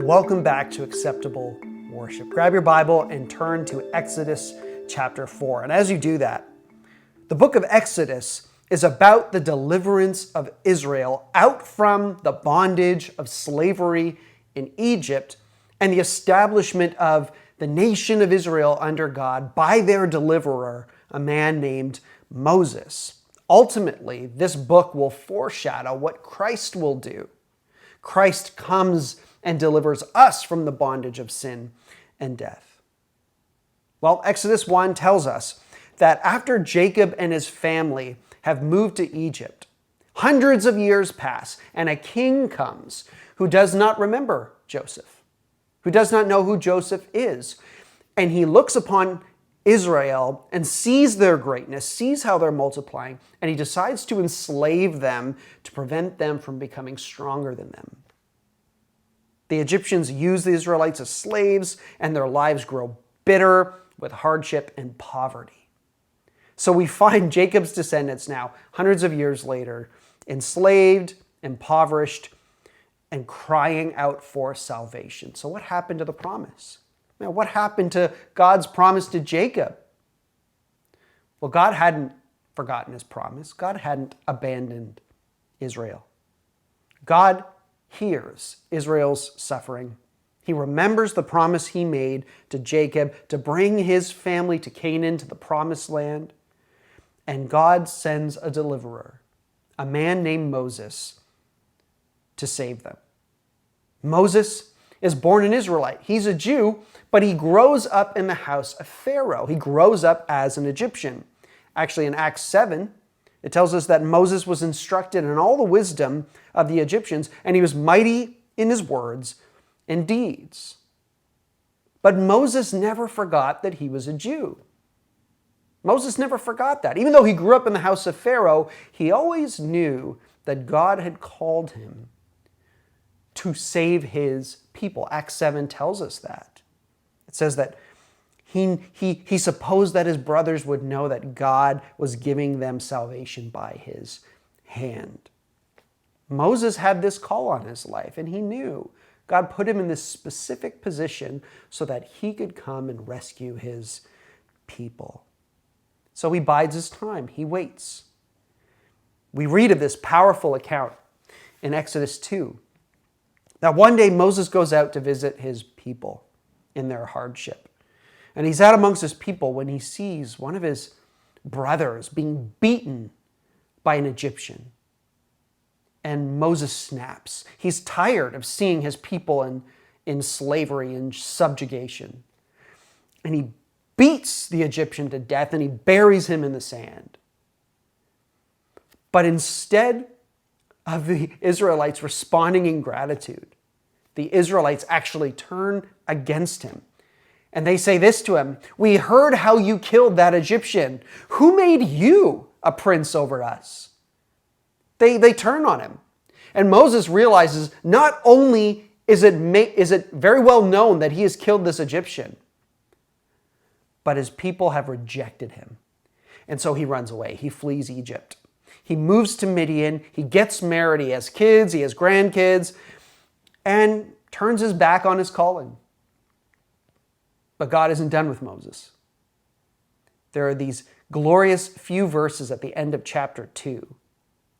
welcome back to Acceptable Worship. Grab your Bible and turn to Exodus chapter 4. And as you do that, the book of Exodus is about the deliverance of Israel out from the bondage of slavery in Egypt and the establishment of the nation of Israel under God by their deliverer, a man named Moses. Ultimately, this book will foreshadow what Christ will do. Christ comes and delivers us from the bondage of sin and death. Well, Exodus 1 tells us that after Jacob and his family have moved to Egypt, hundreds of years pass and a king comes who does not remember Joseph, who does not know who Joseph is. And he looks upon Israel and sees their greatness, sees how they're multiplying, and he decides to enslave them to prevent them from becoming stronger than them. The Egyptians use the Israelites as slaves, and their lives grow bitter with hardship and poverty. So we find Jacob's descendants now, hundreds of years later, enslaved, impoverished, and crying out for salvation. So what happened to the promise? Now, what happened to God's promise to Jacob? Well, God hadn't forgotten his promise. God hadn't abandoned Israel. God hears Israel's suffering. He remembers the promise he made to Jacob to bring his family to Canaan, to the promised land. And God sends a deliverer, a man named Moses, to save them. Moses is born an Israelite. He's a Jew, but he grows up in the house of Pharaoh. He grows up as an Egyptian. Actually, in Acts 7, it tells us that Moses was instructed in all the wisdom of the Egyptians, and he was mighty in his words and deeds. But Moses never forgot that he was a Jew. Moses never forgot that. Even though he grew up in the house of Pharaoh, he always knew that God had called him to save his people. Acts 7 tells us that. It says that he supposed that his brothers would know that God was giving them salvation by his hand. Moses had this call on his life, and he knew God put him in this specific position so that he could come and rescue his people. So he bides his time. He waits. We read of this powerful account in Exodus 2. Now, one day Moses goes out to visit his people in their hardship. And he's out amongst his people when he sees one of his brothers being beaten by an Egyptian. And Moses snaps. He's tired of seeing his people in slavery and subjugation. And he beats the Egyptian to death and he buries him in the sand. But instead of the Israelites responding in gratitude, the Israelites actually turn against him. And they say this to him: "We heard how you killed that Egyptian. Who made you a prince over us?" They turn on him. And Moses realizes not only is it very well known that he has killed this Egyptian, but his people have rejected him. And so he runs away. He flees Egypt. He moves to Midian. He gets married. He has kids. He has grandkids. And turns his back on his calling. But God isn't done with Moses. There are these glorious few verses at the end of chapter 2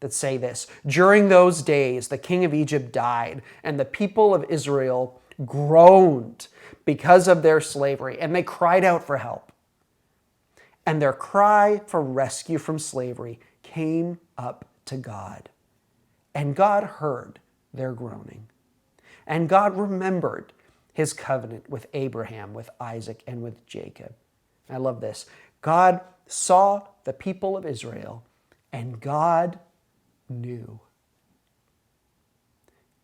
that say this: "During those days, the king of Egypt died, and the people of Israel groaned because of their slavery, and they cried out for help. And their cry for rescue from slavery came up to God. And God heard their groaning. And God remembered his covenant with Abraham, with Isaac, and with Jacob." I love this. God saw the people of Israel, and God knew.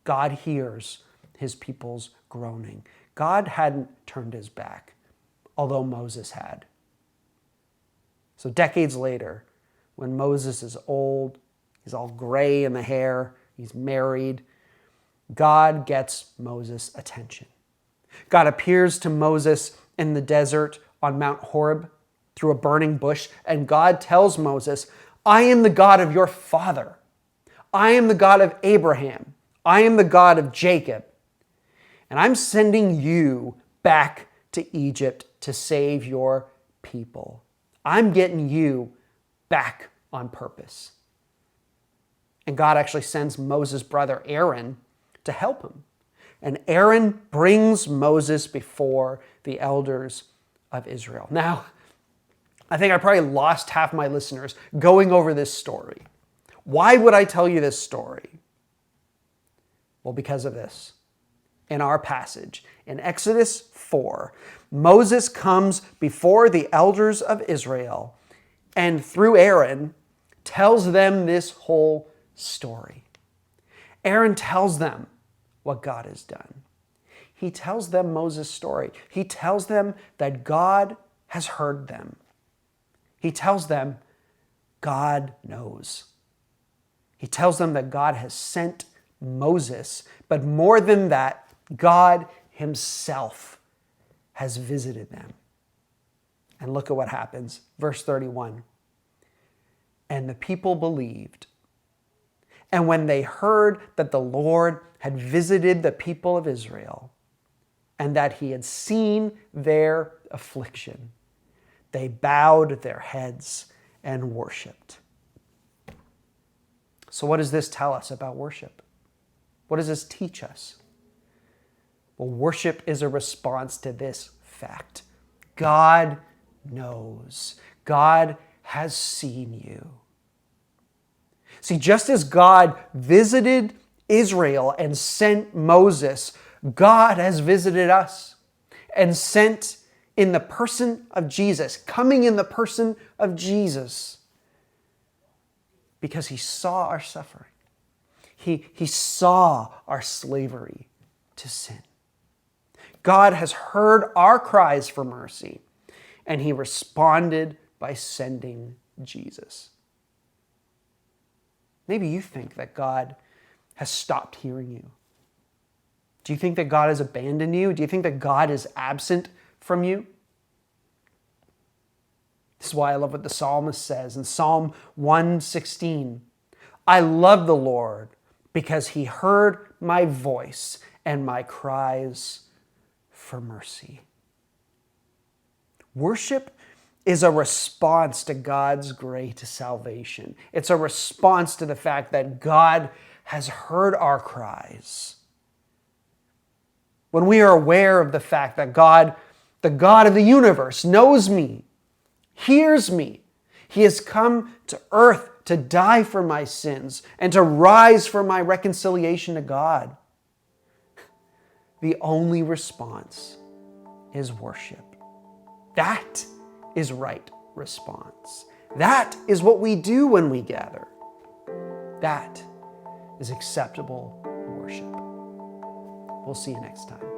God hears his people's groaning. God hadn't turned his back, although Moses had. So decades later, when Moses is old, he's all gray in the hair, he's married, God gets Moses' attention. God appears to Moses in the desert on Mount Horeb through a burning bush, and God tells Moses, "I am the God of your father. I am the God of Abraham. I am the God of Jacob." And I'm sending you back to Egypt to save your people. I'm getting you back on purpose. And God actually sends Moses' brother Aaron to help him. And Aaron brings Moses before the elders of Israel. Now, I think I probably lost half my listeners going over this story. Why would I tell you this story? Well, because of this. In our passage, in Exodus 4, Moses comes before the elders of Israel and through Aaron tells them this whole story. Aaron tells them what God has done. He tells them Moses' story. He tells them that God has heard them. He tells them God knows. He tells them that God has sent Moses, but more than that, God himself has visited them. And look at what happens. Verse 31. And the people believed. And when they heard that the Lord had visited the people of Israel and that he had seen their affliction, they bowed their heads and worshiped. So what does this tell us about worship? What does this teach us? Well, worship is a response to this fact. God knows. God has seen you. See, just as God visited Israel and sent Moses, God has visited us and sent in the person of Jesus, coming in the person of Jesus, because he saw our suffering. He saw our slavery to sin. God has heard our cries for mercy, and he responded by sending Jesus. Maybe you think that God has stopped hearing you. Do you think that God has abandoned you? Do you think that God is absent from you? This is why I love what the psalmist says in Psalm 116. I love the Lord because he heard my voice and my cries for mercy. Worship is a response to God's great salvation. It's a response to the fact that God has heard our cries. When we are aware of the fact that God, the God of the universe, knows me, hears me, he has come to earth to die for my sins and to rise for my reconciliation to God. The only response is worship. That is right response. That is what we do when we gather. That is acceptable worship. We'll see you next time.